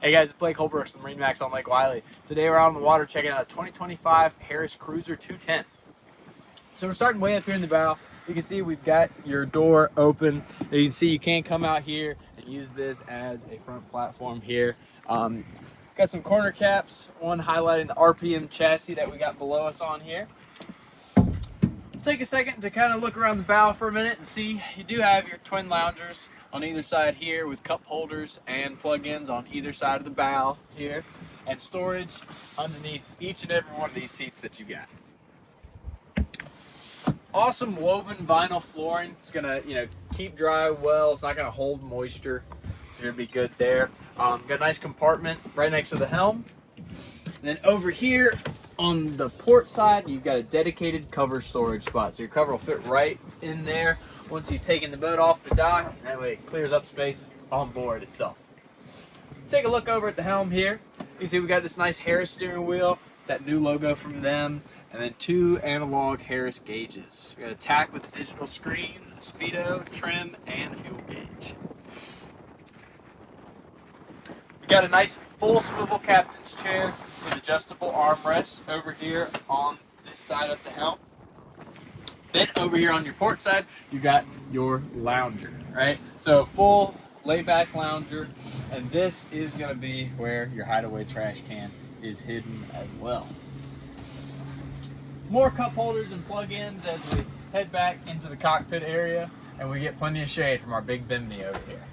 Hey guys, it's Blake Holbrooks from MarineMax on Lake Wylie. Today we're out on the water checking out a 2025 Harris Cruiser 210. So we're starting way up here in the bow. You can see we've got your door open. You can see you can come out here and use this as a front platform here. Got some corner caps, one highlighting the RPM chassis that we got below us on here. Take a second to kind of look around the bow for a minute and see you do have your twin loungers on either side here with cup holders and plug-ins on either side of the bow here, and storage underneath each and every one of these seats that you got. Awesome woven vinyl flooring. It's gonna keep dry well. It's not gonna hold moisture, so you're gonna be good there. Got a nice compartment right next to the helm. And then over here on the port side, you've got a dedicated cover storage spot. So your cover will fit right in there once you've taken the boat off the dock, and that way it clears up space on board itself. Take a look over at the helm here. You can see we got this nice Harris steering wheel, that new logo from them, and then two analog Harris gauges. We got a tack with a digital screen, a speedo, trim, and a fuel gauge. We got a nice full swivel captain's chair with adjustable armrests over here on this side of the helm. Then over here on your port side, you got your lounger, right? So full layback lounger, and this is gonna be where your hideaway trash can is hidden as well. More cup holders and plug-ins as we head back into the cockpit area, and we get plenty of shade from our big bimini over here.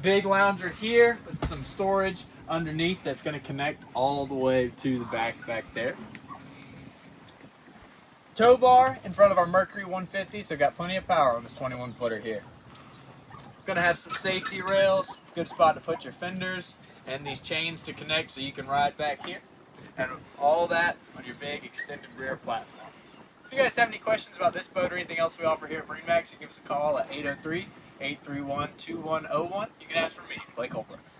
Big lounger here with some storage underneath that's going to connect all the way to the back there. Tow bar in front of our Mercury 150, so got plenty of power on this 21 footer here. Going to have some safety rails, good spot to put your fenders, and these chains to connect so you can ride back here. And all that on your big extended rear platform. If you guys have any questions about this boat or anything else we offer here at MarineMax, you can give us a call at 803-831-2101. You can ask for me, Blake Holbrooks.